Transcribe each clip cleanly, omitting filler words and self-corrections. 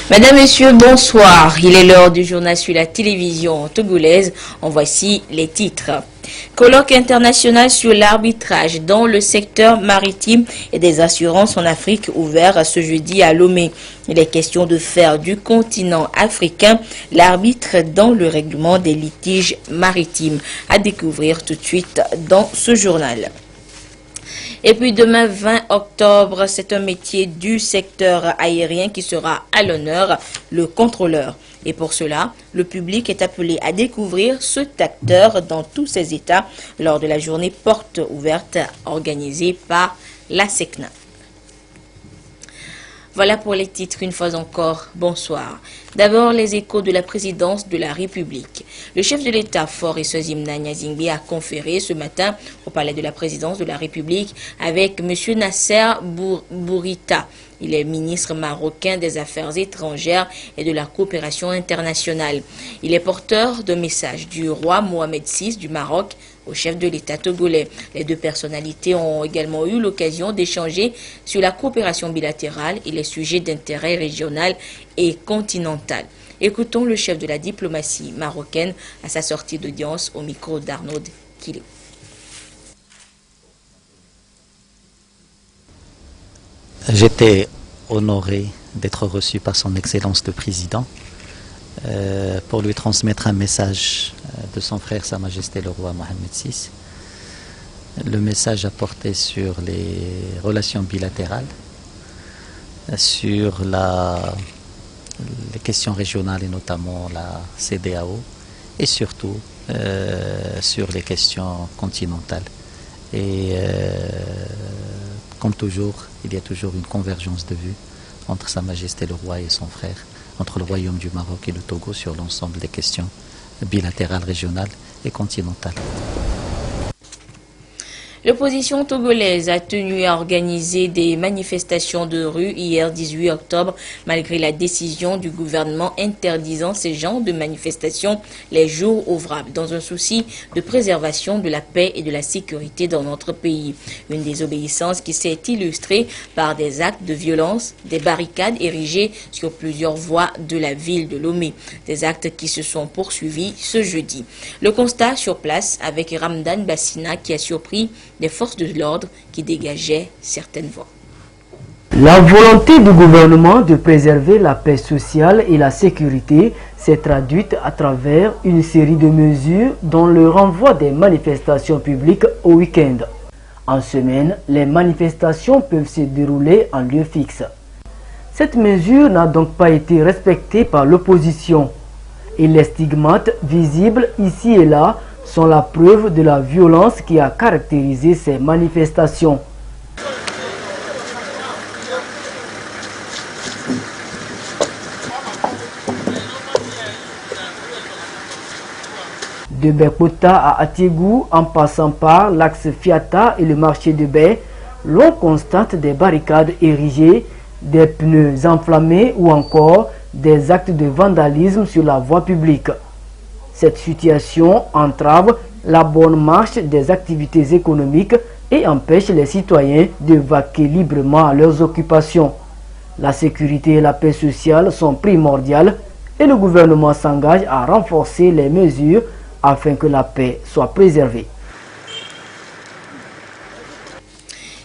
Mesdames, Messieurs, bonsoir. Il est l'heure du journal sur la télévision togolaise. En voici les titres. Colloque international sur l'arbitrage dans le secteur maritime et des assurances en Afrique ouvert ce jeudi à Lomé. Il est question de faire du continent africain l'arbitre dans le règlement des litiges maritimes. À découvrir tout de suite dans ce journal. Et puis demain 20 octobre, c'est un métier du secteur aérien qui sera à l'honneur, le contrôleur. Et pour cela, le public est appelé à découvrir cet acteur dans tous ses états lors de la journée porte ouverte organisée par la SECNA. Voilà pour les titres, une fois encore, bonsoir. D'abord, les échos de la présidence de la République. Le chef de l'État, Faure Eswazimna Nyazingbe, a conféré ce matin au palais de la présidence de la République avec M. Nasser Bourita. Il est ministre marocain des Affaires étrangères et de la coopération internationale. Il est porteur de message du roi Mohamed VI du Maroc au chef de l'État togolais. Les deux personnalités ont également eu l'occasion d'échanger sur la coopération bilatérale et les sujets d'intérêt régional et continental. Écoutons le chef de la diplomatie marocaine à sa sortie d'audience au micro d'Arnaud Kilé. J'étais honoré d'être reçu par son Excellence le Président pour lui transmettre un message de son frère, Sa Majesté le Roi Mohamed VI. Le message a porté sur les relations bilatérales, sur les questions régionales et notamment la CEDEAO, et surtout sur les questions continentales. Et comme toujours, il y a toujours une convergence de vues entre Sa Majesté le Roi et son frère, entre le Royaume du Maroc et le Togo sur l'ensemble des questions bilatérales, régionales et continentales. L'opposition togolaise a tenu à organiser des manifestations de rue hier 18 octobre, malgré la décision du gouvernement interdisant ces genres de manifestations les jours ouvrables, dans un souci de préservation de la paix et de la sécurité dans notre pays. Une désobéissance qui s'est illustrée par des actes de violence, des barricades érigées sur plusieurs voies de la ville de Lomé, des actes qui se sont poursuivis ce jeudi. Le constat sur place avec Ramdan Bassina qui a surpris des forces de l'ordre qui dégageaient certaines voies. La volonté du gouvernement de préserver la paix sociale et la sécurité s'est traduite à travers une série de mesures dont le renvoi des manifestations publiques au week-end. En semaine, les manifestations peuvent se dérouler en lieu fixe. Cette mesure n'a donc pas été respectée par l'opposition et les stigmates visibles ici et là sont la preuve de la violence qui a caractérisé ces manifestations. De Bekota à Atiégou, en passant par l'axe Fiata et le marché de Baie, l'on constate des barricades érigées, des pneus enflammés ou encore des actes de vandalisme sur la voie publique. Cette situation entrave la bonne marche des activités économiques et empêche les citoyens de vaquer librement à leurs occupations. La sécurité et la paix sociale sont primordiales et le gouvernement s'engage à renforcer les mesures afin que la paix soit préservée.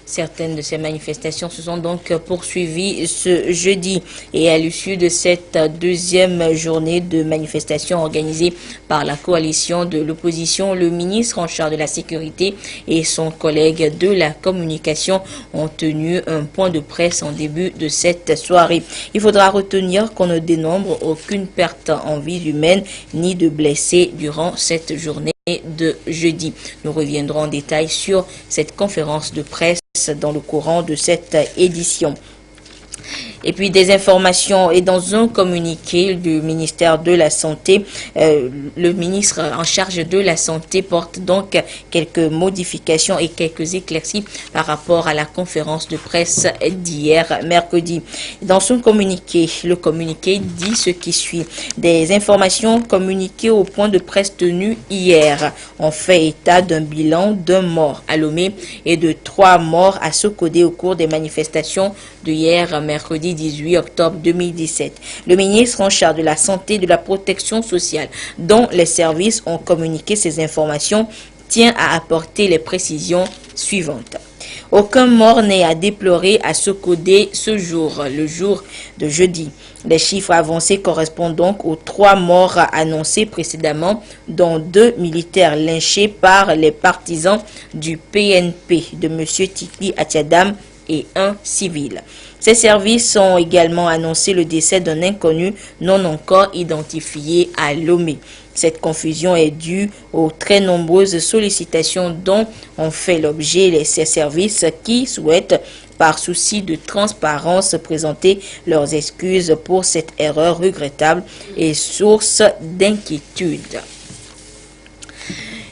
Certaines de ces manifestations se sont donc poursuivies ce jeudi et à l'issue de cette deuxième journée de manifestation organisée par la coalition de l'opposition, le ministre en charge de la sécurité et son collègue de la communication ont tenu un point de presse en début de cette soirée. Il faudra retenir qu'on ne dénombre aucune perte en vie humaine ni de blessés durant cette journée de jeudi. Nous reviendrons en détail sur cette conférence de presse dans le courant de cette édition. Et puis des informations et dans un communiqué du ministère de la Santé, le ministre en charge de la Santé porte donc quelques modifications et quelques éclaircies par rapport à la conférence de presse d'hier mercredi. Dans son communiqué, le communiqué dit ce qui suit. Des informations communiquées au point de presse tenu hier. On fait état d'un bilan d'un mort à Lomé et de 3 morts à Sokodé au cours des manifestations de hier, mercredi 18 octobre 2017. Le ministre en charge de la santé et de la protection sociale, dont les services ont communiqué ces informations, tient à apporter les précisions suivantes. Aucun mort n'est à déplorer à Sokodé ce jour, le jour de jeudi. Les chiffres avancés correspondent donc aux 3 morts annoncés précédemment, dont 2 militaires lynchés par les partisans du PNP de M. Tikli Atiadam et 1 civil. Ces services ont également annoncé le décès d'un inconnu non encore identifié à Lomé. Cette confusion est due aux très nombreuses sollicitations dont ont fait l'objet ces services qui souhaitent, par souci de transparence, présenter leurs excuses pour cette erreur regrettable et source d'inquiétude.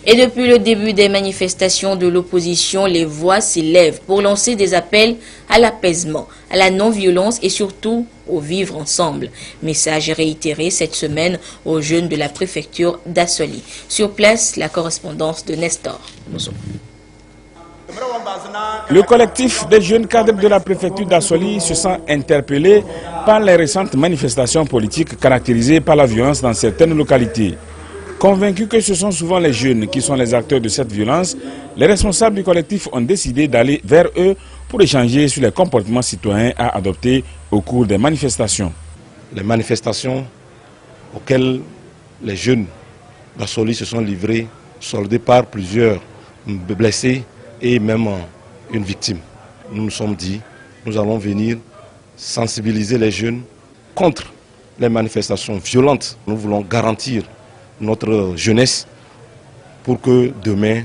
Et depuis le début des manifestations de l'opposition, les voix s'élèvent pour lancer des appels à l'apaisement, à la non-violence et surtout au vivre ensemble. Message réitéré cette semaine aux jeunes de la préfecture d'Assoli. Sur place, la correspondance de Nestor Mozo. Le collectif des jeunes cadres de la préfecture d'Assoli se sent interpellé par les récentes manifestations politiques caractérisées par la violence dans certaines localités. Convaincus que ce sont souvent les jeunes qui sont les acteurs de cette violence, les responsables du collectif ont décidé d'aller vers eux pour échanger sur les comportements citoyens à adopter au cours des manifestations. Les manifestations auxquelles les jeunes d'Assoli se sont livrés, soldés par plusieurs blessés et même une victime. Nous nous sommes dit, nous allons venir sensibiliser les jeunes contre les manifestations violentes. Nous voulons garantir notre jeunesse pour que demain,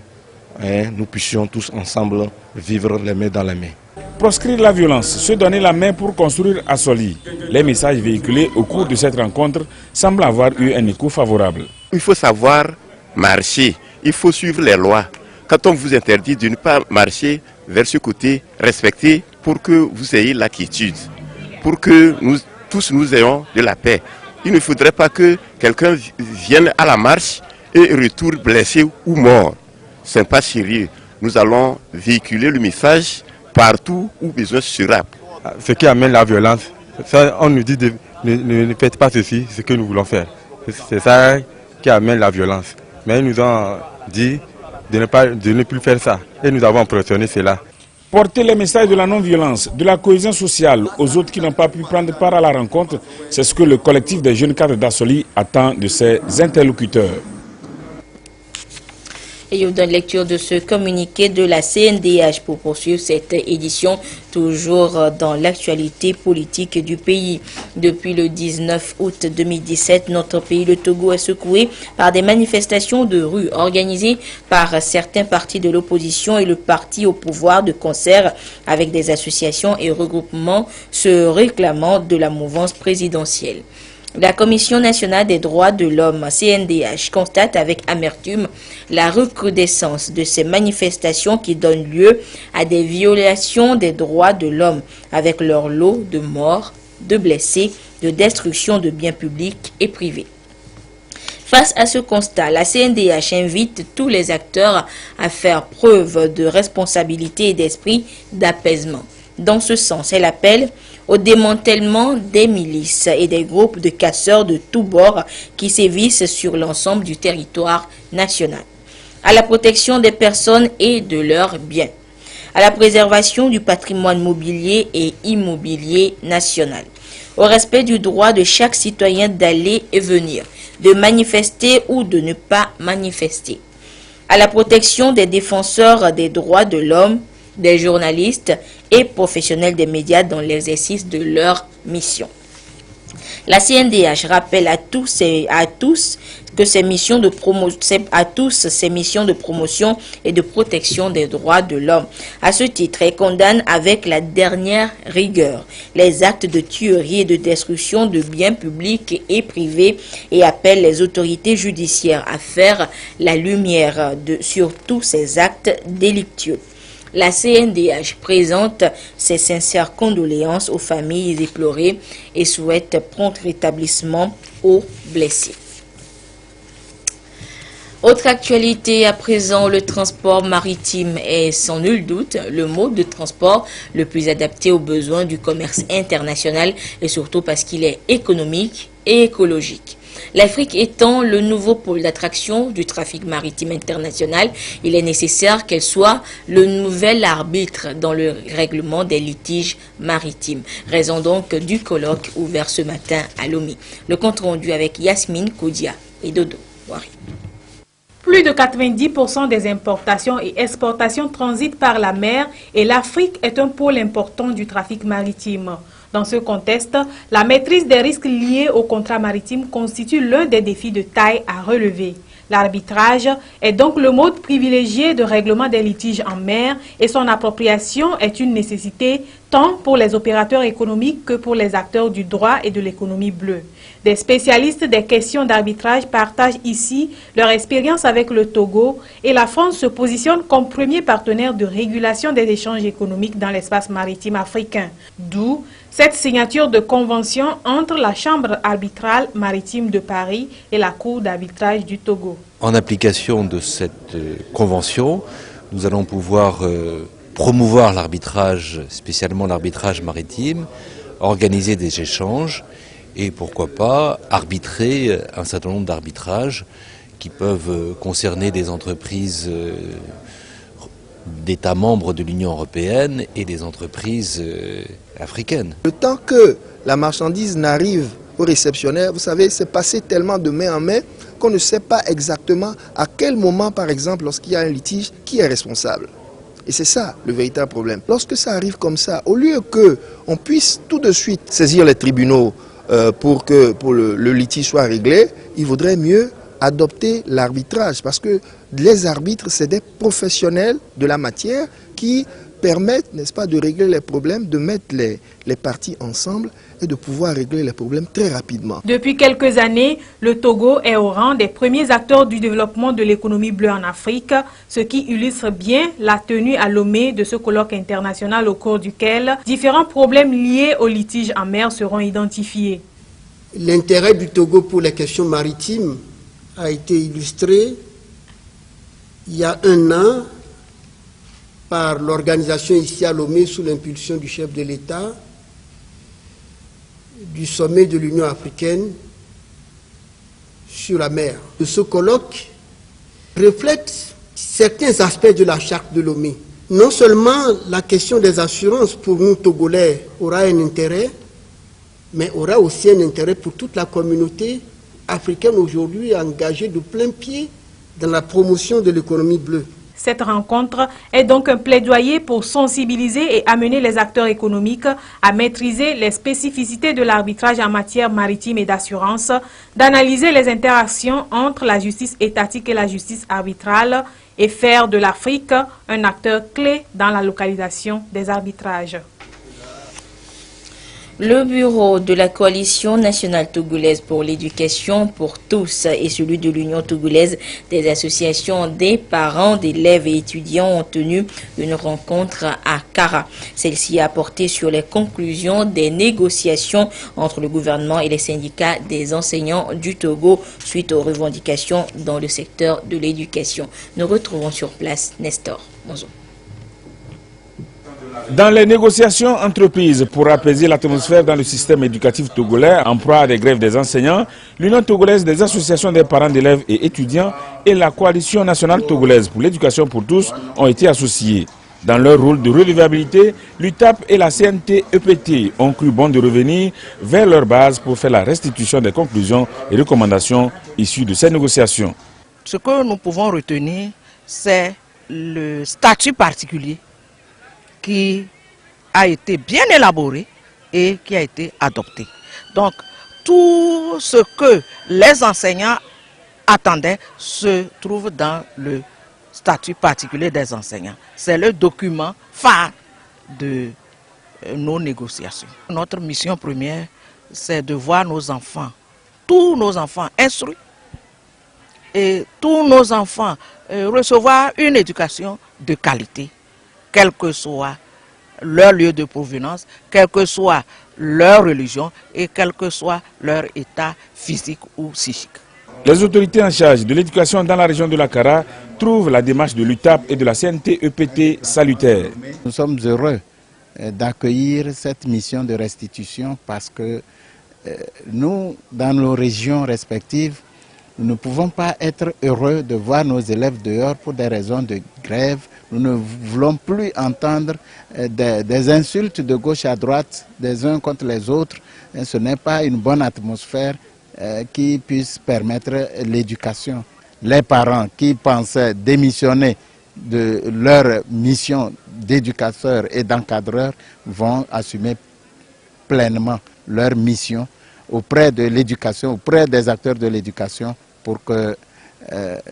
nous puissions tous ensemble vivre les mains dans les mains. Proscrire la violence, se donner la main pour construire Assoli. Les messages véhiculés au cours de cette rencontre semblent avoir eu un écho favorable. Il faut savoir marcher, il faut suivre les lois. Quand on vous interdit de ne pas marcher vers ce côté, respectez pour que vous ayez la quiétude, pour que nous tous nous ayons de la paix. Il ne faudrait pas que quelqu'un vienne à la marche et retourne blessé ou mort. Ce n'est pas sérieux. Nous allons véhiculer le message partout où besoin sera. Ce qui amène la violence, ça, on nous dit de ne faites pas ceci, ce que nous voulons faire. C'est ça qui amène la violence. Mais ils nous ont dit de ne plus faire ça. Et nous avons impressionné cela. Porter les messages de la non-violence, de la cohésion sociale aux autres qui n'ont pas pu prendre part à la rencontre, c'est ce que le collectif des jeunes cadres d'Assoli attend de ses interlocuteurs. Et je vous donne lecture de ce communiqué de la CNDH pour poursuivre cette édition, toujours dans l'actualité politique du pays. Depuis le 19 août 2017, notre pays, le Togo, est secoué par des manifestations de rue organisées par certains partis de l'opposition et le parti au pouvoir de concert avec des associations et regroupements se réclamant de la mouvance présidentielle. La Commission nationale des droits de l'homme, CNDH, constate avec amertume la recrudescence de ces manifestations qui donnent lieu à des violations des droits de l'homme, avec leur lot de morts, de blessés, de destruction de biens publics et privés. Face à ce constat, la CNDH invite tous les acteurs à faire preuve de responsabilité et d'esprit d'apaisement. Dans ce sens, elle appelle au démantèlement des milices et des groupes de casseurs de tous bords qui sévissent sur l'ensemble du territoire national, à la protection des personnes et de leurs biens, à la préservation du patrimoine mobilier et immobilier national, au respect du droit de chaque citoyen d'aller et venir, de manifester ou de ne pas manifester, à la protection des défenseurs des droits de l'homme, des journalistes et professionnels des médias dans l'exercice de leur mission. La CNDH rappelle à tous que ces missions de promotion et de protection des droits de l'homme. À ce titre, elle condamne avec la dernière rigueur les actes de tuerie et de destruction de biens publics et privés et appelle les autorités judiciaires à faire la lumière sur tous ces actes délictueux. La CNDH présente ses sincères condoléances aux familles éplorées et souhaite prompt rétablissement aux blessés. Autre actualité à présent, le transport maritime est sans nul doute le mode de transport le plus adapté aux besoins du commerce international et surtout parce qu'il est économique et écologique. L'Afrique étant le nouveau pôle d'attraction du trafic maritime international, il est nécessaire qu'elle soit le nouvel arbitre dans le règlement des litiges maritimes. Raison donc du colloque ouvert ce matin à Lomé. Le compte rendu avec Yasmine Koudia et Dodo Wari. Plus de 90% des importations et exportations transitent par la mer et l'Afrique est un pôle important du trafic maritime. Dans ce contexte, la maîtrise des risques liés aux contrats maritimes constitue l'un des défis de taille à relever. L'arbitrage est donc le mode privilégié de règlement des litiges en mer et son appropriation est une nécessité tant pour les opérateurs économiques que pour les acteurs du droit et de l'économie bleue. Des spécialistes des questions d'arbitrage partagent ici leur expérience avec le Togo et la France se positionne comme premier partenaire de régulation des échanges économiques dans l'espace maritime africain. D'où cette signature de convention entre la Chambre arbitrale maritime de Paris et la Cour d'arbitrage du Togo. En application de cette convention, nous allons pouvoir promouvoir l'arbitrage, spécialement l'arbitrage maritime, organiser des échanges et pourquoi pas arbitrer un certain nombre d'arbitrages qui peuvent concerner des entreprises d'États membres de l'Union européenne et des entreprises africaines. Le temps que la marchandise n'arrive au réceptionnaire, vous savez, c'est passé tellement de main en main qu'on ne sait pas exactement à quel moment, par exemple, lorsqu'il y a un litige, qui est responsable. Et c'est ça le véritable problème. Lorsque ça arrive comme ça, au lieu qu'on puisse tout de suite saisir les tribunaux pour que le litige soit réglé, il vaudrait mieux adopter l'arbitrage parce que les arbitres, c'est des professionnels de la matière qui permettent, n'est-ce pas, de régler les problèmes, de mettre les parties ensemble et de pouvoir régler les problèmes très rapidement. Depuis quelques années, le Togo est au rang des premiers acteurs du développement de l'économie bleue en Afrique, ce qui illustre bien la tenue à Lomé de ce colloque international au cours duquel différents problèmes liés aux litiges en mer seront identifiés. L'intérêt du Togo pour les questions maritimes a été illustré il y a un an par l'organisation ici à Lomé sous l'impulsion du chef de l'État du sommet de l'Union africaine sur la mer. Ce colloque reflète certains aspects de la charte de Lomé. Non seulement la question des assurances pour nous Togolais aura un intérêt, mais aura aussi un intérêt pour toute la communauté africaine aujourd'hui engagée de plein pied dans la promotion de l'économie bleue. Cette rencontre est donc un plaidoyer pour sensibiliser et amener les acteurs économiques à maîtriser les spécificités de l'arbitrage en matière maritime et d'assurance, d'analyser les interactions entre la justice étatique et la justice arbitrale et faire de l'Afrique un acteur clé dans la localisation des arbitrages. Le bureau de la coalition nationale togolaise pour l'éducation pour tous et celui de l'Union togolaise des associations des parents, d'élèves et étudiants ont tenu une rencontre à Kara. Celle-ci a porté sur les conclusions des négociations entre le gouvernement et les syndicats des enseignants du Togo suite aux revendications dans le secteur de l'éducation. Nous retrouvons sur place Nestor Monzo. Dans les négociations entreprises pour apaiser l'atmosphère dans le système éducatif togolais en proie à des grèves des enseignants, l'Union togolaise des associations des parents d'élèves et étudiants et la coalition nationale togolaise pour l'éducation pour tous ont été associés. Dans leur rôle de redevabilité, l'UTAP et la CNT-EPT ont cru bon de revenir vers leur base pour faire la restitution des conclusions et recommandations issues de ces négociations. Ce que nous pouvons retenir, c'est le statut particulier qui a été bien élaboré et qui a été adopté. Donc, tout ce que les enseignants attendaient se trouve dans le statut particulier des enseignants. C'est le document phare de nos négociations. Notre mission première, c'est de voir nos enfants, tous nos enfants instruits et tous nos enfants recevoir une éducation de qualité, quel que soit leur lieu de provenance, quelle que soit leur religion et quel que soit leur état physique ou psychique. Les autorités en charge de l'éducation dans la région de la Kara trouvent la démarche de l'UTAP et de la CNT-EPT salutaire. Nous sommes heureux d'accueillir cette mission de restitution parce que nous, dans nos régions respectives, nous ne pouvons pas être heureux de voir nos élèves dehors pour des raisons de grève. Nous ne voulons plus entendre des insultes de gauche à droite, des uns contre les autres. Et ce n'est pas une bonne atmosphère qui puisse permettre l'éducation. Les parents qui pensaient démissionner de leur mission d'éducateurs et d'encadreurs vont assumer pleinement leur mission auprès de l'éducation, auprès des acteurs de l'éducation pour que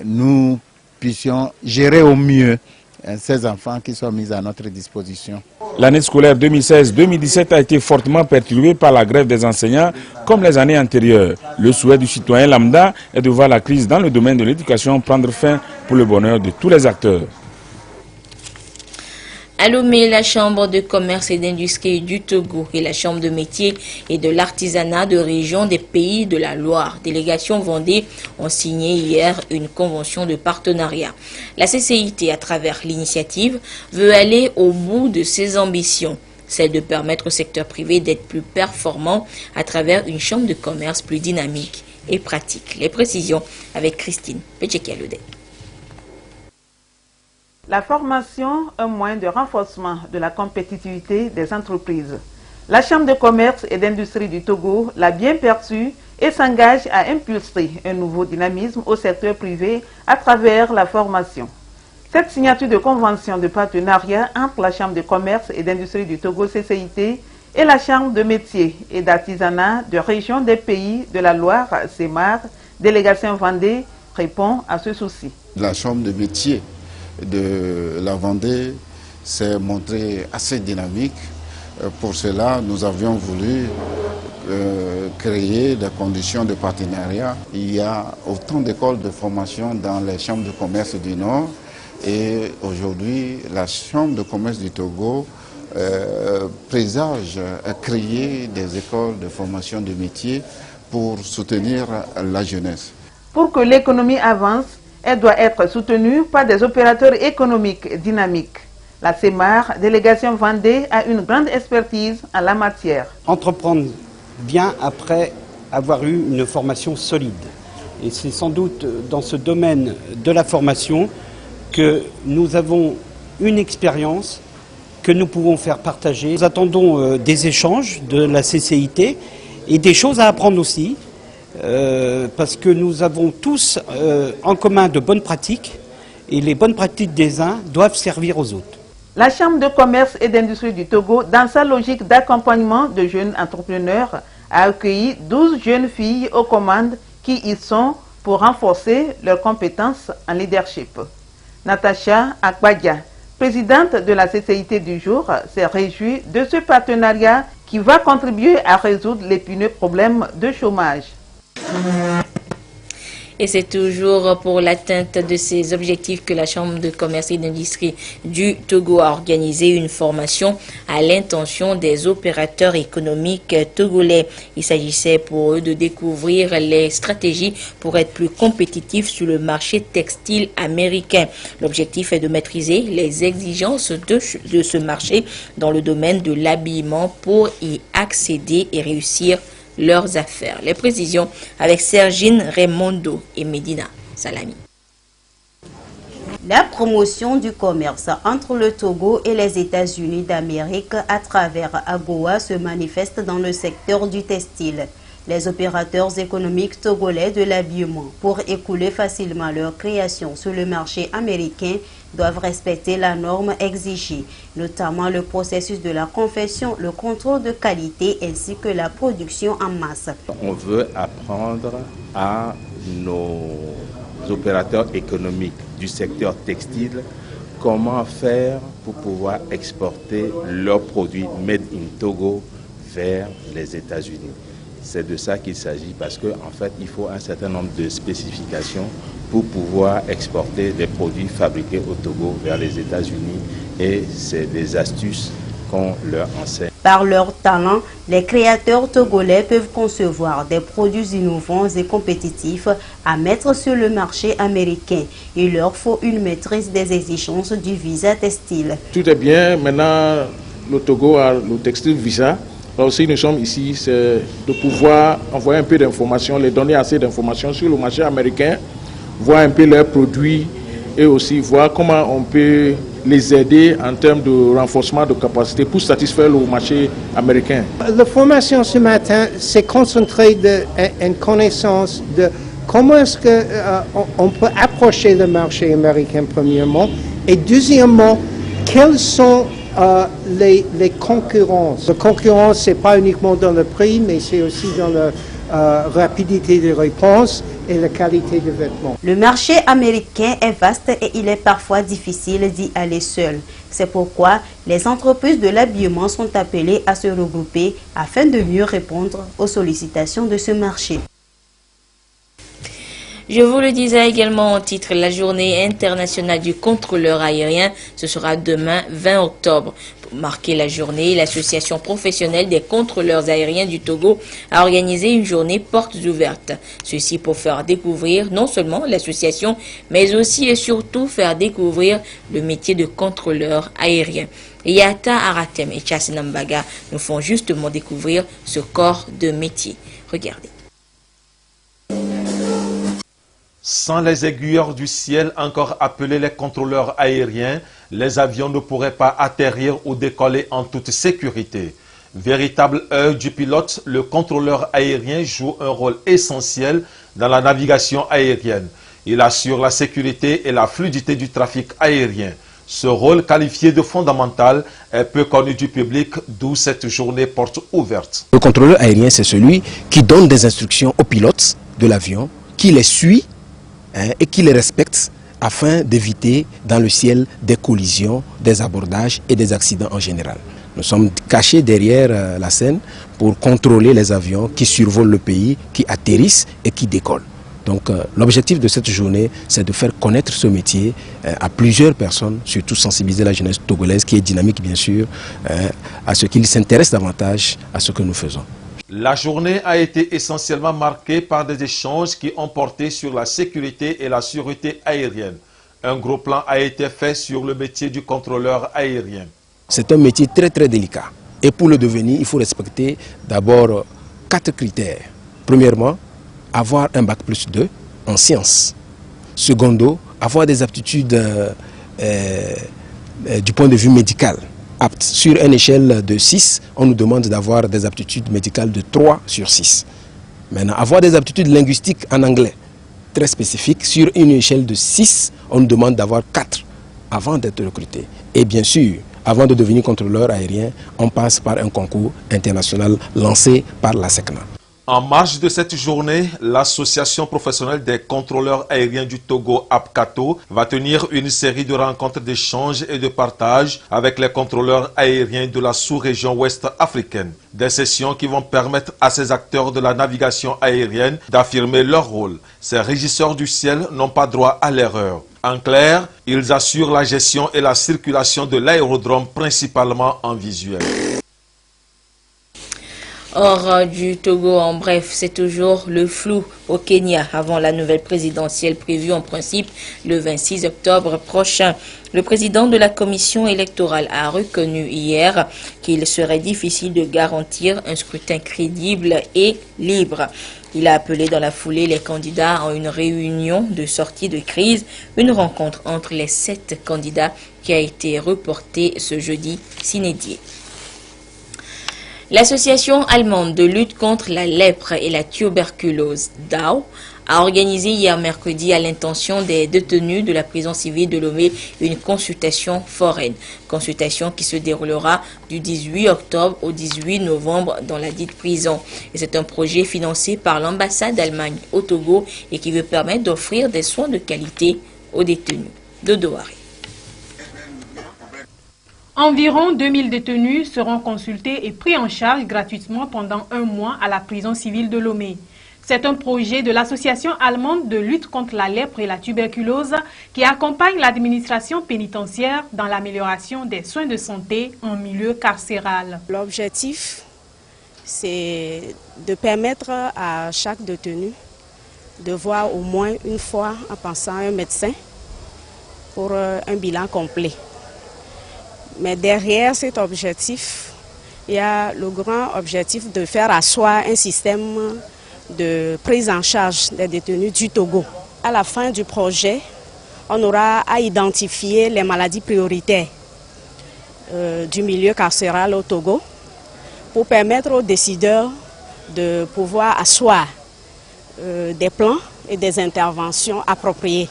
nous puissions gérer au mieux ces enfants qui sont mis à notre disposition. L'année scolaire 2016-2017 a été fortement perturbée par la grève des enseignants comme les années antérieures. Le souhait du citoyen lambda est de voir la crise dans le domaine de l'éducation prendre fin pour le bonheur de tous les acteurs. À Lomé, la Chambre de commerce et d'industrie du Togo et la Chambre de métier et de l'artisanat de région des Pays de la Loire, délégation Vendée, ont signé hier une convention de partenariat. La CCIT, à travers l'initiative, veut aller au bout de ses ambitions, celle de permettre au secteur privé d'être plus performant à travers une chambre de commerce plus dynamique et pratique. Les précisions avec Christine Pechekialodé. La formation, un moyen de renforcement de la compétitivité des entreprises. La Chambre de commerce et d'industrie du Togo l'a bien perçue et s'engage à impulser un nouveau dynamisme au secteur privé à travers la formation. Cette signature de convention de partenariat entre la Chambre de commerce et d'industrie du Togo CCIT et la Chambre de métier et d'artisanat de région des Pays de la Loire, CEMAR, délégation Vendée, répond à ce souci. La Chambre de métier de la Vendée s'est montrée assez dynamique. Pour cela, nous avions voulu créer des conditions de partenariat. Il y a autant d'écoles de formation dans les chambres de commerce du Nord et aujourd'hui, la Chambre de commerce du Togo présage à créer des écoles de formation de métiers pour soutenir la jeunesse. Pour que l'économie avance, elle doit être soutenue par des opérateurs économiques dynamiques. La CEMAR, délégation Vendée, a une grande expertise en la matière. Entreprendre bien après avoir eu une formation solide. Et c'est sans doute dans ce domaine de la formation que nous avons une expérience que nous pouvons faire partager. Nous attendons des échanges de la CCIT et des choses à apprendre aussi. Parce que nous avons tous en commun de bonnes pratiques et les bonnes pratiques des uns doivent servir aux autres. La Chambre de commerce et d'industrie du Togo, dans sa logique d'accompagnement de jeunes entrepreneurs, a accueilli 12 jeunes filles aux commandes qui y sont pour renforcer leurs compétences en leadership. Natacha Akbadia, présidente de la CCIT du jour, s'est réjouie de ce partenariat qui va contribuer à résoudre l'épineux problème de chômage. Et c'est toujours pour l'atteinte de ces objectifs que la Chambre de commerce et d'industrie du Togo a organisé une formation à l'intention des opérateurs économiques togolais. Il s'agissait pour eux de découvrir les stratégies pour être plus compétitifs sur le marché textile américain. L'objectif est de maîtriser les exigences de ce marché dans le domaine de l'habillement pour y accéder et réussir leurs affaires. Les précisions avec Sergine Raimondo et Medina Salami. La promotion du commerce entre le Togo et les États-Unis d'Amérique à travers AGOA se manifeste dans le secteur du textile. Les opérateurs économiques togolais de l'habillement, pour écouler facilement leurs créations sur le marché américain, doivent respecter la norme exigée, notamment le processus de la confection, le contrôle de qualité ainsi que la production en masse. On veut apprendre à nos opérateurs économiques du secteur textile comment faire pour pouvoir exporter leurs produits made in Togo vers les États-Unis. C'est de ça qu'il s'agit parce qu'en fait, il faut un certain nombre de spécifications pour pouvoir exporter des produits fabriqués au Togo vers les États-Unis. Et c'est des astuces qu'on leur enseigne. Par leur talent, les créateurs togolais peuvent concevoir des produits innovants et compétitifs à mettre sur le marché américain. Il leur faut une maîtrise des exigences du visa textile. Tout est bien. Maintenant, le Togo a le textile visa. Là aussi, nous sommes ici, c'est de pouvoir envoyer un peu d'informations, les donner assez d'informations sur le marché américain, voir un peu leurs produits et aussi voir comment on peut les aider en termes de renforcement de capacité pour satisfaire le marché américain. La formation ce matin s'est concentrée en connaissance de comment est-ce qu'on peut approcher le marché américain premièrement et deuxièmement, quelles sont les concurrences. La concurrence, ce n'est pas uniquement dans le prix, mais c'est aussi dans la rapidité de réponse et la qualité des vêtements. Le marché américain est vaste et il est parfois difficile d'y aller seul. C'est pourquoi les entreprises de l'habillement sont appelées à se regrouper afin de mieux répondre aux sollicitations de ce marché. Je vous le disais également en titre, la journée internationale du contrôleur aérien, ce sera demain 20 octobre. Pour marquer la journée, l'association professionnelle des contrôleurs aériens du Togo a organisé une journée portes ouvertes. Ceci pour faire découvrir non seulement l'association, mais aussi et surtout faire découvrir le métier de contrôleur aérien. Yata Aratem et Chassinambaga nous font justement découvrir ce corps de métier. Regardez. Sans les aiguilleurs du ciel, encore appelés les contrôleurs aériens, les avions ne pourraient pas atterrir ou décoller en toute sécurité. Véritable œil du pilote, le contrôleur aérien joue un rôle essentiel dans la navigation aérienne. Il assure la sécurité et la fluidité du trafic aérien. Ce rôle qualifié de fondamental est peu connu du public, d'où cette journée porte ouverte. Le contrôleur aérien, c'est celui qui donne des instructions aux pilotes de l'avion, qui les suit et qui les respecte afin d'éviter dans le ciel des collisions, des abordages et des accidents en général. Nous sommes cachés derrière la scène pour contrôler les avions qui survolent le pays, qui atterrissent et qui décollent. Donc l'objectif de cette journée, c'est de faire connaître ce métier à plusieurs personnes, surtout sensibiliser la jeunesse togolaise qui est dynamique bien sûr, à ce qu'ils s'intéressent davantage à ce que nous faisons. La journée a été essentiellement marquée par des échanges qui ont porté sur la sécurité et la sûreté aérienne. Un gros plan a été fait sur le métier du contrôleur aérien. C'est un métier très très délicat. Et pour le devenir, il faut respecter d'abord 4 critères. Premièrement, avoir un bac plus 2 en sciences. Secondo, avoir des aptitudes du point de vue médical. Sur une échelle de 6, on nous demande d'avoir des aptitudes médicales de 3 sur 6. Maintenant, avoir des aptitudes linguistiques en anglais, très spécifiques. Sur une échelle de 6, on nous demande d'avoir 4 avant d'être recruté. Et bien sûr, avant de devenir contrôleur aérien, on passe par un concours international lancé par la SECNA. En marge de cette journée, l'association professionnelle des contrôleurs aériens du Togo, APCATO, va tenir une série de rencontres d'échanges et de partage avec les contrôleurs aériens de la sous-région ouest africaine. Des sessions qui vont permettre à ces acteurs de la navigation aérienne d'affirmer leur rôle. Ces régisseurs du ciel n'ont pas droit à l'erreur. En clair, ils assurent la gestion et la circulation de l'aérodrome principalement en visuel. Hors du Togo, en bref, c'est toujours le flou au Kenya avant la nouvelle présidentielle prévue en principe le 26 octobre prochain. Le président de la commission électorale a reconnu hier qu'il serait difficile de garantir un scrutin crédible et libre. Il a appelé dans la foulée les candidats à une réunion de sortie de crise, une rencontre entre les 7 candidats qui a été reportée ce jeudi s'inédié. L'association allemande de lutte contre la lèpre et la tuberculose, DAO, a organisé hier mercredi à l'intention des détenus de la prison civile de Lomé une consultation foraine. Consultation qui se déroulera du 18 octobre au 18 novembre dans la dite prison. Et c'est un projet financé par l'ambassade d'Allemagne au Togo et qui veut permettre d'offrir des soins de qualité aux détenus. De Douaré. Environ 2000 détenus seront consultés et pris en charge gratuitement pendant un mois à la prison civile de Lomé. C'est un projet de l'association allemande de lutte contre la lèpre et la tuberculose qui accompagne l'administration pénitentiaire dans l'amélioration des soins de santé en milieu carcéral. L'objectif, c'est de permettre à chaque détenu de voir au moins une fois en passant un médecin pour un bilan complet. Mais derrière cet objectif, il y a le grand objectif de faire asseoir un système de prise en charge des détenus du Togo. À la fin du projet, on aura à identifier les maladies prioritaires du milieu carcéral au Togo pour permettre aux décideurs de pouvoir asseoir des plans et des interventions appropriées.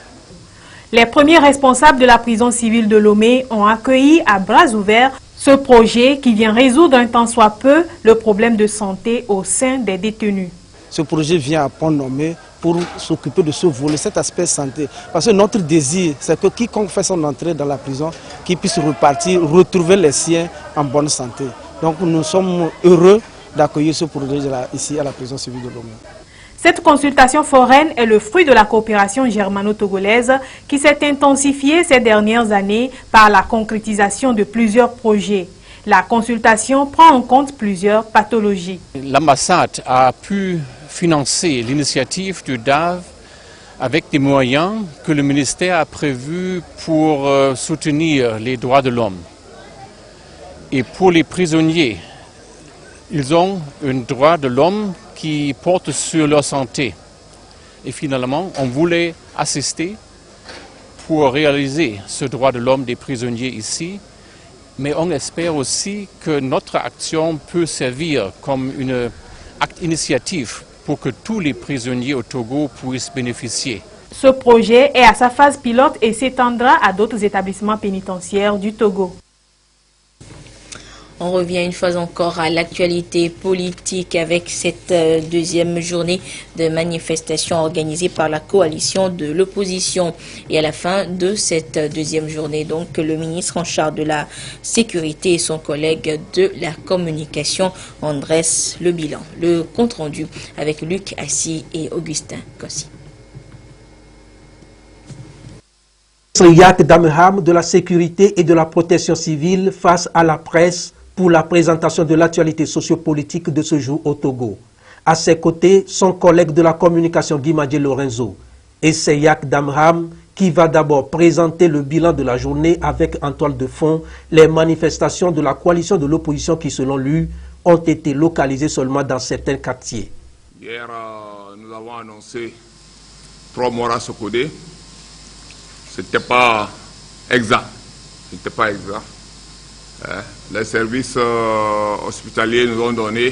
Les premiers responsables de la prison civile de Lomé ont accueilli à bras ouverts ce projet qui vient résoudre un tant soit peu le problème de santé au sein des détenus. Ce projet vient à point nommé pour s'occuper de ce volet, cet aspect santé. Parce que notre désir, c'est que quiconque fait son entrée dans la prison, qu'il puisse repartir, retrouver les siens en bonne santé. Donc nous sommes heureux d'accueillir ce projet ici à la prison civile de Lomé. Cette consultation foraine est le fruit de la coopération germano-togolaise qui s'est intensifiée ces dernières années par la concrétisation de plusieurs projets. La consultation prend en compte plusieurs pathologies. L'ambassade a pu financer l'initiative du DAV avec des moyens que le ministère a prévus pour soutenir les droits de l'homme. Et pour les prisonniers, ils ont un droit de l'homme qui porte sur leur santé. Et finalement, on voulait assister pour réaliser ce droit de l'homme des prisonniers ici. Mais on espère aussi que notre action peut servir comme une acte initiative pour que tous les prisonniers au Togo puissent bénéficier. Ce projet est à sa phase pilote et s'étendra à d'autres établissements pénitentiaires du Togo. On revient une fois encore à l'actualité politique avec cette deuxième journée de manifestation organisée par la coalition de l'opposition. Et à la fin de cette deuxième journée, donc, le ministre en charge de la sécurité et son collègue de la communication en dressent le bilan. Le compte rendu avec Luc Assis et Augustin Kossi. Yack Damham de la sécurité et de la protection civile face à la presse pour la présentation de l'actualité sociopolitique de ce jour au Togo. À ses côtés, son collègue de la communication Guimadje Lorenzo. Et c'est Yack Damham qui va d'abord présenter le bilan de la journée avec en toile de fond les manifestations de la coalition de l'opposition qui, selon lui, ont été localisées seulement dans certains quartiers. Hier, nous avons annoncé 3 morts à Sokodé. C'était pas exact. C'était pas exact. Les services hospitaliers nous ont donné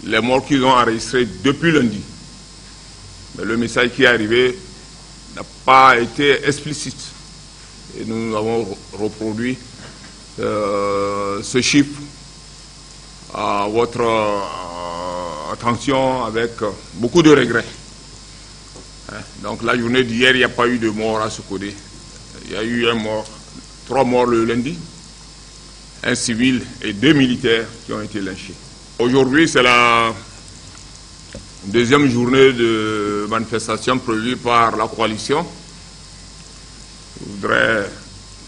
les morts qu'ils ont enregistrés depuis lundi. Mais le message qui est arrivé n'a pas été explicite. Et nous avons reproduit ce chiffre à votre attention avec beaucoup de regrets. Donc la journée d'hier, il n'y a pas eu de mort à Sokodé. Il y a eu 3 morts le lundi. Un civil et 2 militaires qui ont été lynchés. Aujourd'hui, c'est la deuxième journée de manifestation prévue par la coalition. Je voudrais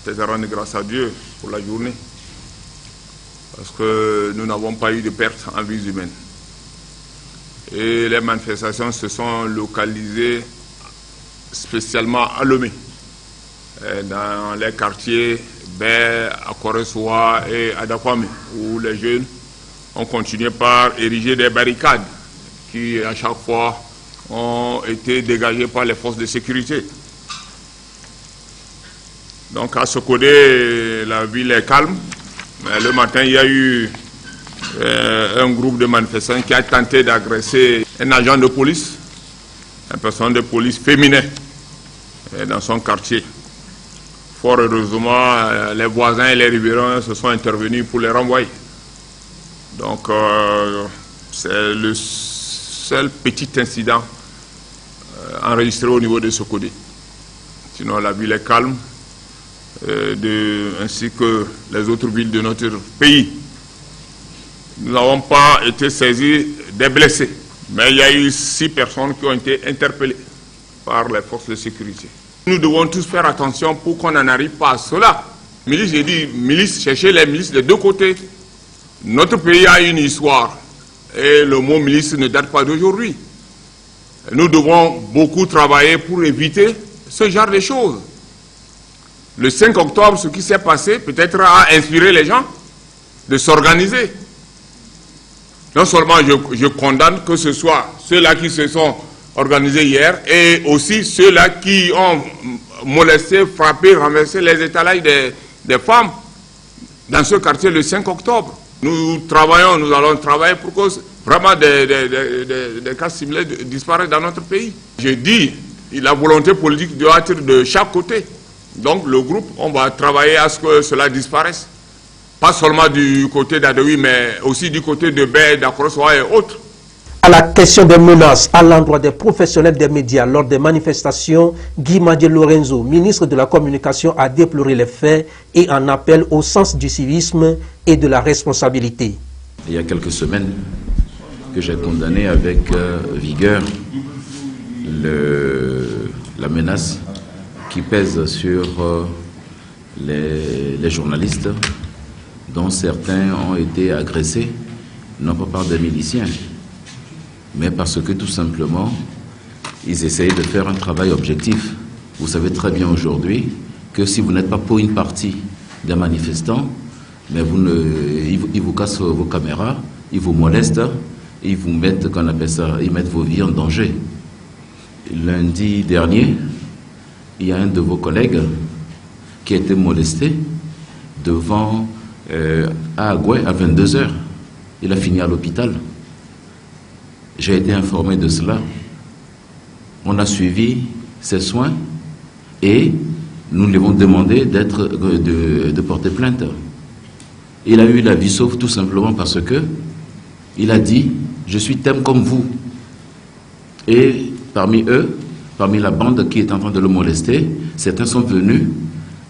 peut-être rendre grâce à Dieu pour la journée, parce que nous n'avons pas eu de pertes en vies humaines. Et les manifestations se sont localisées spécialement à Lomé, dans les quartiers Bé, à Koresoa et à Dakwame, où les jeunes ont continué par ériger des barricades qui, à chaque fois, ont été dégagées par les forces de sécurité. Donc à Sokodé, la ville est calme. Mais le matin, il y a eu un groupe de manifestants qui a tenté d'agresser un agent de police, un personnel de police féminin, dans son quartier. Fort heureusement, les voisins et les riverains se sont intervenus pour les renvoyer. Donc, c'est le seul petit incident enregistré au niveau de Sokodé. Sinon, la ville est calme, ainsi que les autres villes de notre pays. Nous n'avons pas été saisis des blessés. Mais il y a eu 6 personnes qui ont été interpellées par les forces de sécurité. Nous devons tous faire attention pour qu'on n'en arrive pas à cela. Milice, j'ai dit, milice, cherchez les milices des deux côtés. Notre pays a une histoire et le mot milice ne date pas d'aujourd'hui. Nous devons beaucoup travailler pour éviter ce genre de choses. Le 5 octobre, ce qui s'est passé peut-être a inspiré les gens de s'organiser. Non seulement je condamne que ce soit ceux-là qui se sont organisés hier et aussi ceux-là qui ont molesté, frappé, renversé les étalages des femmes dans ce quartier le 5 octobre. Nous travaillons, nous allons travailler pour que vraiment des cas similaires disparaissent dans notre pays. Je dis, la volonté politique doit être de chaque côté. Donc le groupe, on va travailler à ce que cela disparaisse. Pas seulement du côté d'Adaoui, mais aussi du côté de Baie, d'Akrossoa et autres. À la question des menaces à l'endroit des professionnels des médias lors des manifestations, Guy Madié Lorenzo, ministre de la Communication, a déploré les faits et en appelle au sens du civisme et de la responsabilité. Il y a quelques semaines que j'ai condamné avec vigueur la menace qui pèse sur les journalistes, dont certains ont été agressés, non pas par des miliciens, mais parce que tout simplement, ils essayaient de faire un travail objectif. Vous savez très bien aujourd'hui que si vous n'êtes pas pour une partie des manifestants, mais ils vous cassent vos caméras, ils vous molestent, ils vous mettent, qu'on appelle ça, ils mettent vos vies en danger. Lundi dernier, il y a un de vos collègues qui a été molesté devant à Agoué à 22 h. Il a fini à l'hôpital. J'ai été informé de cela. On a suivi ses soins et nous lui avons demandé de porter plainte. Il a eu la vie sauve tout simplement parce que il a dit « Je suis thème comme vous ». Et parmi eux, parmi la bande qui est en train de le molester, certains sont venus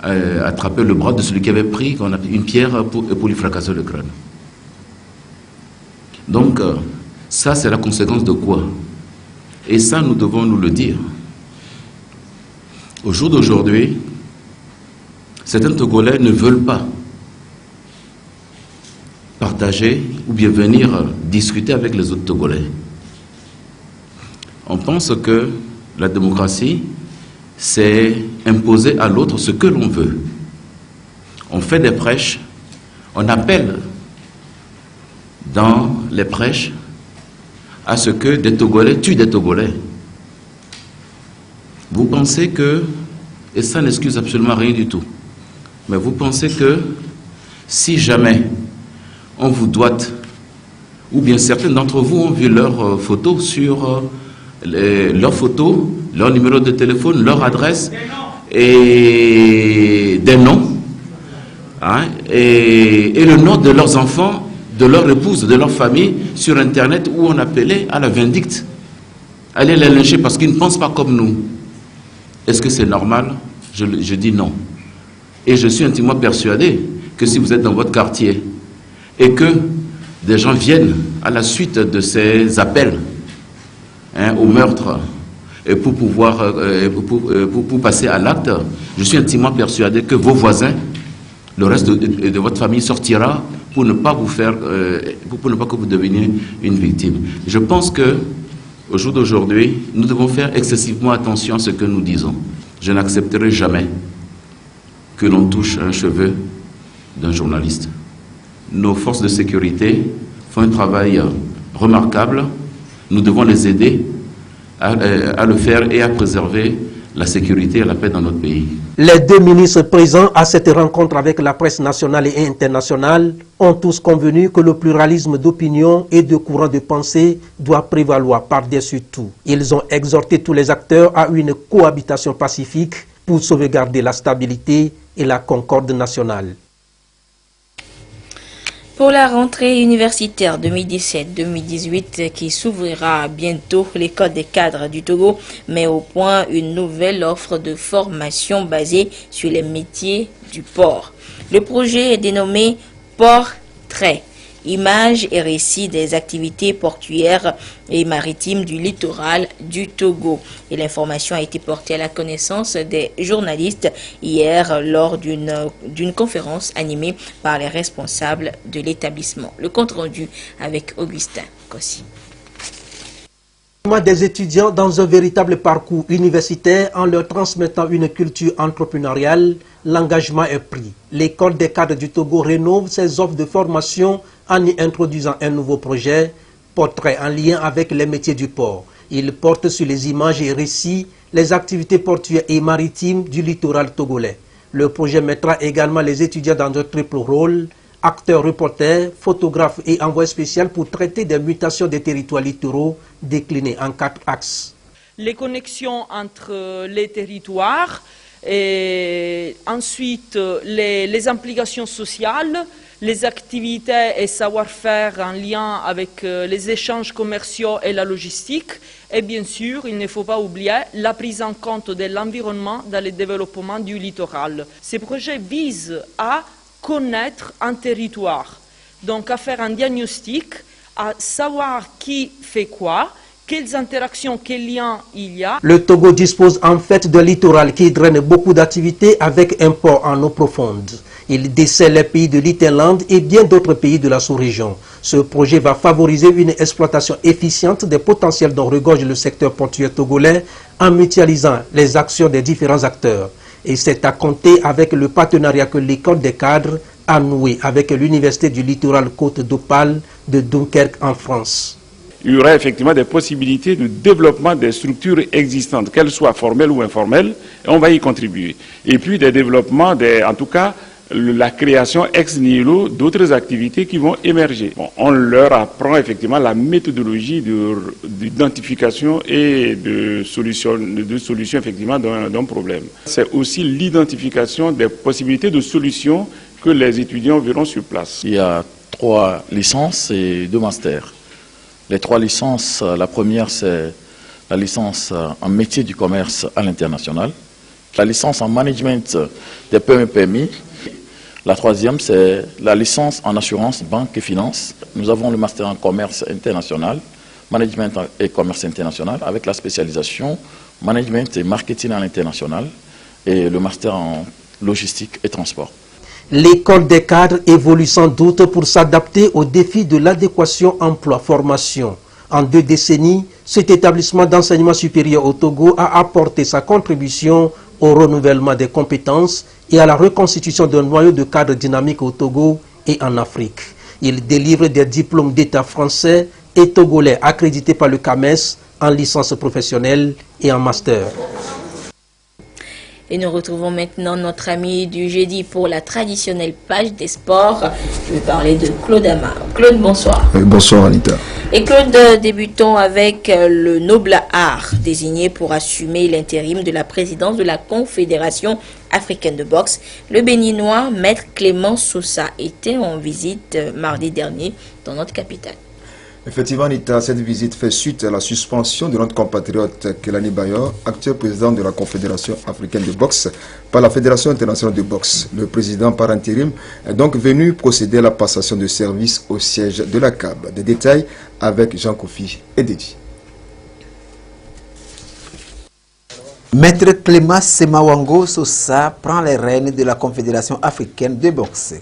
attraper le bras de celui qui avait pris une pierre pour lui fracasser le crâne. Donc, ça, c'est la conséquence de quoi? Et ça, nous devons nous le dire. Au jour d'aujourd'hui, certains Togolais ne veulent pas partager ou bien venir discuter avec les autres Togolais. On pense que la démocratie, c'est imposer à l'autre ce que l'on veut. On fait des prêches, on appelle dans les prêches à ce que des Togolais tuent des Togolais. Vous pensez que, et ça n'excuse absolument rien du tout, mais vous pensez que si jamais on vous doite, ou bien certains d'entre vous ont vu leurs photos sur leurs photos, leur numéro de téléphone, leur adresse et des noms, hein, et le nom de leurs enfants, de leur épouse, de leur famille sur Internet où on appelait à la vindicte. Allez les lyncher parce qu'ils ne pensent pas comme nous. Est-ce que c'est normal? Je dis non. Et je suis intimement persuadé que si vous êtes dans votre quartier et que des gens viennent à la suite de ces appels au meurtre et pour pouvoir pour passer à l'acte, je suis intimement persuadé que vos voisins, le reste de votre famille sortira pour ne pas vous faire, pour ne pas que vous deveniez une victime. Je pense que au jour d'aujourd'hui, nous devons faire excessivement attention à ce que nous disons. Je n'accepterai jamais que l'on touche un cheveu d'un journaliste. Nos forces de sécurité font un travail remarquable. Nous devons les aider à le faire et à préserver la sécurité et la paix dans notre pays. Les deux ministres présents à cette rencontre avec la presse nationale et internationale ont tous convenu que le pluralisme d'opinion et de courant de pensée doit prévaloir par-dessus tout. Ils ont exhorté tous les acteurs à une cohabitation pacifique pour sauvegarder la stabilité et la concorde nationale. Pour la rentrée universitaire 2017-2018 qui s'ouvrira bientôt, l'école des cadres du Togo met au point une nouvelle offre de formation basée sur les métiers du port. Le projet est dénommé Port Trait. images et récits des activités portuaires et maritimes du littoral du Togo. Et l'information a été portée à la connaissance des journalistes hier lors d'une conférence animée par les responsables de l'établissement. Le compte rendu avec Augustin Kossi. Des étudiants dans un véritable parcours universitaire en leur transmettant une culture entrepreneuriale, l'engagement est pris. L'école des cadres du Togo rénove ses offres de formation en y introduisant un nouveau projet, portrait en lien avec les métiers du port. Il porte sur les images et récits les activités portuaires et maritimes du littoral togolais. Le projet mettra également les étudiants dans un triple rôle, acteurs, reporters, photographes et envoyés spéciaux pour traiter des mutations des territoires littoraux déclinés en 4 axes. Les connexions entre les territoires, et ensuite les implications sociales, les activités et savoir-faire en lien avec les échanges commerciaux et la logistique. Et bien sûr, il ne faut pas oublier la prise en compte de l'environnement dans le développement du littoral. Ces projets visent à connaître un territoire, donc à faire un diagnostic, à savoir qui fait quoi, quelles interactions, quels liens il y a. Le Togo dispose en fait d'un littoral qui draine beaucoup d'activités avec un port en eau profonde. Il dessert les pays de l'Interland et bien d'autres pays de la sous-région. Ce projet va favoriser une exploitation efficiente des potentiels dont regorge le secteur portuaire togolais en mutualisant les actions des différents acteurs. Et c'est à compter avec le partenariat que l'école des cadres a noué avec l'Université du littoral Côte d'Opale de Dunkerque en France. Il y aura effectivement des possibilités de développement des structures existantes, qu'elles soient formelles ou informelles, et on va y contribuer. Et puis des développements, en tout cas, la création ex nihilo d'autres activités qui vont émerger. Bon, on leur apprend effectivement la méthodologie d'identification et de solution effectivement d'un problème. C'est aussi l'identification des possibilités de solutions que les étudiants verront sur place. Il y a 3 licences et 2 masters. Les 3 licences, la première c'est la licence en métier du commerce à l'international, la licence en management des PME-PMI. La 3e, c'est la licence en assurance, banque et finance. Nous avons le master en commerce international, management et commerce international, avec la spécialisation management et marketing à l'international, et le master en logistique et transport. L'école des cadres évolue sans doute pour s'adapter aux défis de l'adéquation emploi-formation. En 2 décennies, cet établissement d'enseignement supérieur au Togo a apporté sa contribution au renouvellement des compétences et à la reconstitution d'un noyau de cadres dynamiques au Togo et en Afrique. Il délivre des diplômes d'État français et togolais accrédités par le CAMES en licence professionnelle et en master. Et nous retrouvons maintenant notre ami du jeudi pour la traditionnelle page des sports. Je vais parler de Claude Amar. Claude, bonsoir. Bonsoir Anita. Et Claude, débutons avec le noble art désigné pour assumer l'intérim de la présidence de la Confédération africaine de boxe. Le béninois Maître Clément Sousa était en visite mardi dernier dans notre capitale. Effectivement, Anita, cette visite fait suite à la suspension de notre compatriote Kelani Bayor, actuel président de la Confédération africaine de boxe, par la Fédération internationale de boxe. Le président par intérim est donc venu procéder à la passation de service au siège de la CAB. Des détails avec Jean Kofi et Dedi. Maître Clément Semawango Sousa prend les rênes de la Confédération africaine de boxe.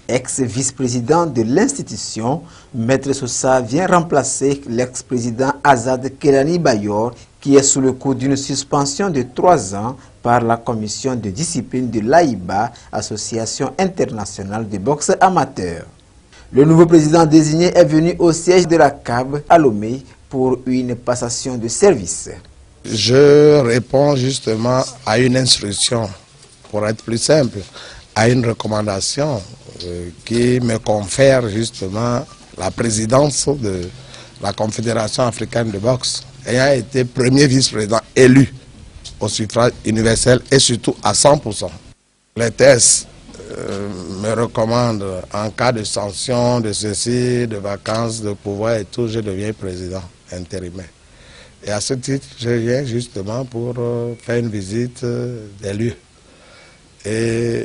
Ex-vice-président de l'institution, Maître Sousa vient remplacer l'ex-président Azad Kelani Bayor, qui est sous le coup d'une suspension de 3 ans par la commission de discipline de l'AIBA, Association internationale de boxe amateur. Le nouveau président désigné est venu au siège de la CAB à Lomé pour une passation de service. Je réponds justement à une instruction, pour être plus simple, à une recommandation qui me confère justement la présidence de la Confédération africaine de boxe, ayant été premier vice-président élu au suffrage universel et surtout à 100%. Les tests me recommandent en cas de sanction, de ceci, de vacances, de pouvoir et tout, je deviens président intérimaire. Et à ce titre, je viens justement pour faire une visite des lieux. Et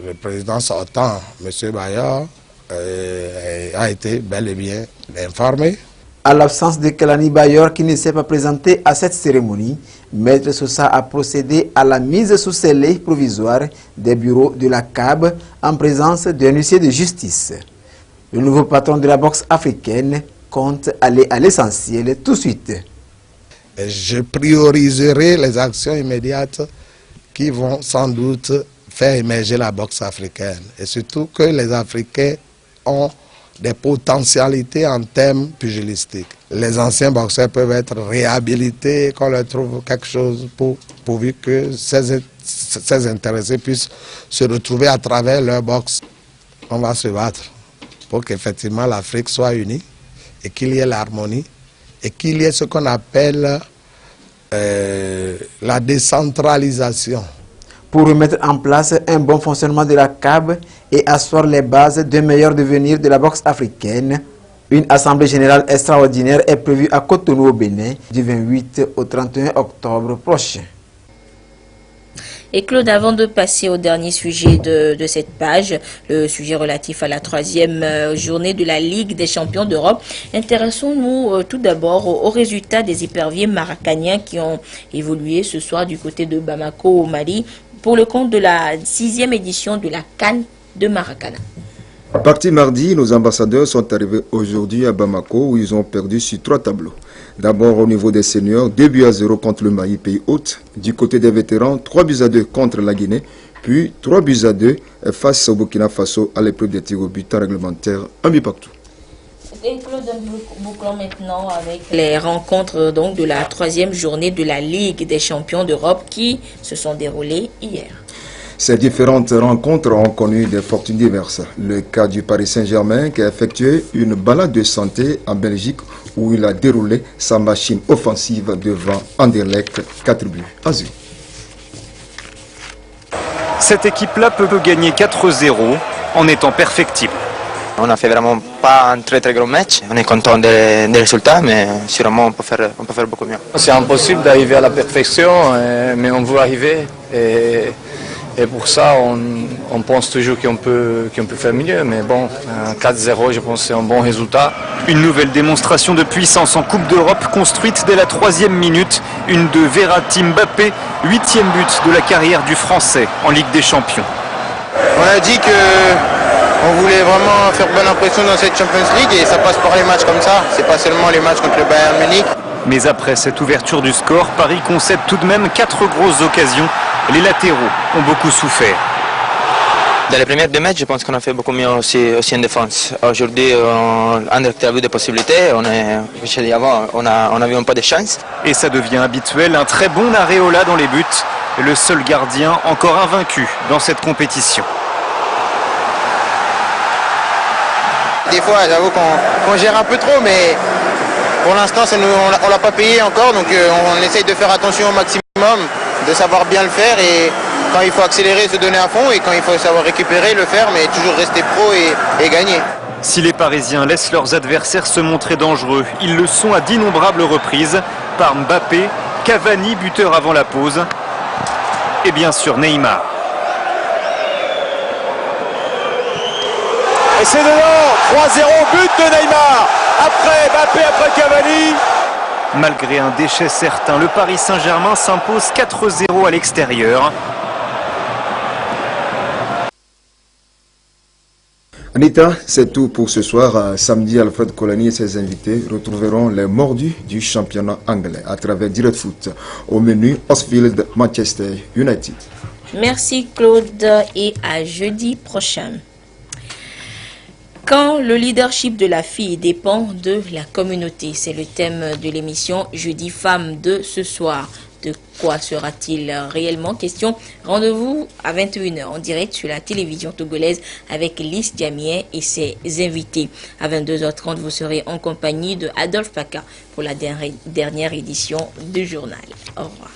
le président sortant, M. Bayard, a été bel et bien informé. À l'absence de Kelani Bayor qui ne s'est pas présenté à cette cérémonie, Maître Sosa a procédé à la mise sous scellé provisoire des bureaux de la CAB en présence d'un huissier de justice. Le nouveau patron de la boxe africaine compte aller à l'essentiel tout de suite. Je prioriserai les actions immédiates qui vont sans doute faire émerger la boxe africaine. Et surtout que les Africains ont des potentialités en termes pugilistiques. Les anciens boxeurs peuvent être réhabilités, qu'on leur trouve quelque chose pourvu que ces intéressés puissent se retrouver à travers leur boxe. On va se battre pour qu'effectivement l'Afrique soit unie et qu'il y ait l'harmonie et qu'il y ait ce qu'on appelle la décentralisation. Pour remettre en place un bon fonctionnement de la CAB et asseoir les bases d'un meilleur devenir de la boxe africaine, une assemblée générale extraordinaire est prévue à Cotonou au Bénin du 28 au 31 octobre prochain. Et Claude, avant de passer au dernier sujet de cette page, le sujet relatif à la 3e journée de la Ligue des champions d'Europe, intéressons-nous tout d'abord aux résultats des éperviers maracaniens qui ont évolué ce soir du côté de Bamako au Mali pour le compte de la 6e édition de la CAN de Maracana. Parti mardi, nos ambassadeurs sont arrivés aujourd'hui à Bamako où ils ont perdu sur 3 tableaux. D'abord au niveau des seniors, 2-0 contre le Mali, pays hôte. Du côté des vétérans, 3-2 contre la Guinée, puis 3-2 face au Burkina Faso à l'épreuve des tirs au but réglementaire, un but partout. Et Claude, bouclons maintenant avec les rencontres donc, de la 3e journée de la Ligue des champions d'Europe qui se sont déroulées hier. Ces différentes rencontres ont connu des fortunes diverses. Le cas du Paris Saint-Germain qui a effectué une balade de santé en Belgique où il a déroulé sa machine offensive devant Anderlecht, 4 buts à 0. Cette équipe-là peut gagner 4-0 en étant perfectible. On a fait vraiment pas un très gros match. On est content des résultats, mais sûrement on peut faire beaucoup mieux. C'est impossible d'arriver à la perfection, mais on veut arriver. Et pour ça, on pense toujours qu'on peut faire mieux. Mais bon, 4-0, je pense que c'est un bon résultat. Une nouvelle démonstration de puissance en Coupe d'Europe construite dès la 3e minute. Une de Verratti Mbappé, 8e but de la carrière du Français en Ligue des Champions. On a dit qu'on voulait vraiment faire bonne impression dans cette Champions League et ça passe par les matchs comme ça. C'est pas seulement les matchs contre le Bayern Munich. Mais après cette ouverture du score, Paris concède tout de même 4 grosses occasions. Les latéraux ont beaucoup souffert. Dans les premières 2 matchs, je pense qu'on a fait beaucoup mieux aussi en défense. Aujourd'hui, on a vu des possibilités. On n'avait pas de chance. Et ça devient habituel. Un très bon Areola dans les buts. Le seul gardien encore invaincu dans cette compétition. Des fois, j'avoue qu'on gère un peu trop, mais pour l'instant, on ne l'a pas payé encore. Donc on essaye de faire attention au maximum, de savoir bien le faire et quand il faut accélérer, se donner à fond et quand il faut savoir récupérer, le faire, mais toujours rester pro et gagner. Si les Parisiens laissent leurs adversaires se montrer dangereux, ils le sont à d'innombrables reprises par Mbappé, Cavani, buteur avant la pause, et bien sûr Neymar. Et c'est dedans, 3-0, but de Neymar. Après Mbappé, après Cavani. Malgré un déchet certain, le Paris Saint-Germain s'impose 4-0 à l'extérieur. Anita, c'est tout pour ce soir. Samedi, Alfred Colani et ses invités retrouveront les mordus du championnat anglais à travers Direct Foot. Au menu, Huddersfield, Manchester United. Merci Claude et à jeudi prochain. Quand le leadership de la fille dépend de la communauté, c'est le thème de l'émission Jeudi Femmes de ce soir. De quoi sera-t-il réellement question? Rendez-vous à 21h en direct sur la télévision togolaise avec Lys Diamier et ses invités. À 22h30, vous serez en compagnie de Adolphe Paca pour la dernière édition du journal. Au revoir.